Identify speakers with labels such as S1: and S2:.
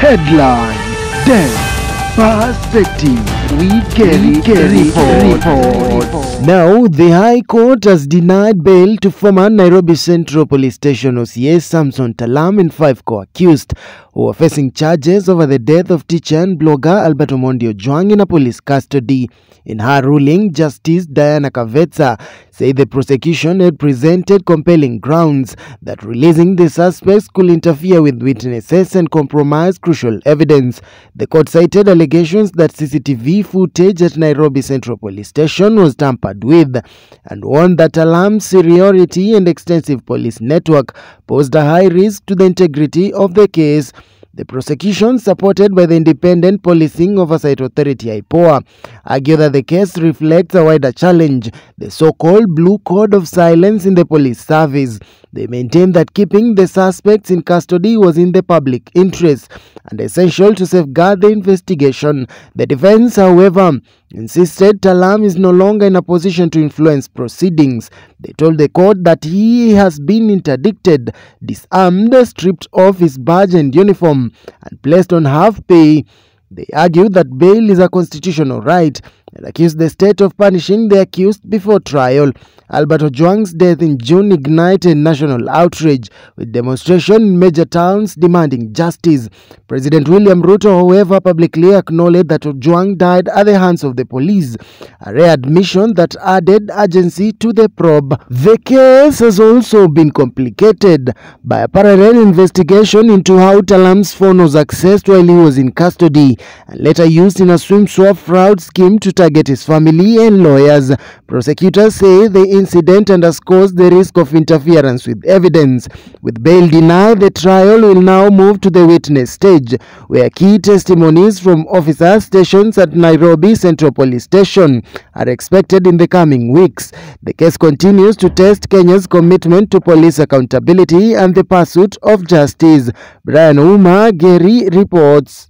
S1: Headline: Death Perspective with Gary reports. Now, the High Court has denied bail to former Nairobi Central Police Station OCS Samson Talam and 5 co-accused who are facing charges over the death of teacher and blogger Albert Omondi Ojwang in a police custody. In her ruling, Justice Diana Kavetsa said the prosecution had presented compelling grounds that releasing the suspects could interfere with witnesses and compromise crucial evidence. The court cited allegations that CCTV footage at Nairobi Central Police Station was tampered with and warned that Talam's seniority and extensive police network posed a high risk to the integrity of the case. The prosecution, supported by the Independent Policing Oversight Authority (IPOA), argued that the case reflects a wider challenge, the so-called blue code of silence in the police service. They maintained that keeping the suspects in custody was in the public interest and essential to safeguard the investigation. The defense, however, insisted Talam is no longer in a position to influence proceedings. They told the court that he has been interdicted, disarmed, stripped of his badge and uniform, and placed on half pay. They argued that bail is a constitutional right and accused the state of punishing the accused before trial. Albert Ojwang's death in June ignited national outrage, with demonstrations in major towns demanding justice. President William Ruto, however, publicly acknowledged that Ojwang died at the hands of the police, a rare admission that added urgency to the probe. The case has also been complicated by a parallel investigation into how Talam's phone was accessed while he was in custody and later used in a swim-swap fraud scheme to target his family and lawyers. Prosecutors say the incident underscores the risk of interference with evidence. With bail denied, the trial will now move to the witness stage, where key testimonies from officers stationed at Nairobi Central Police Station are expected in the coming weeks. The case continues to test Kenya's commitment to police accountability and the pursuit of justice. Brian Uma, Gary reports.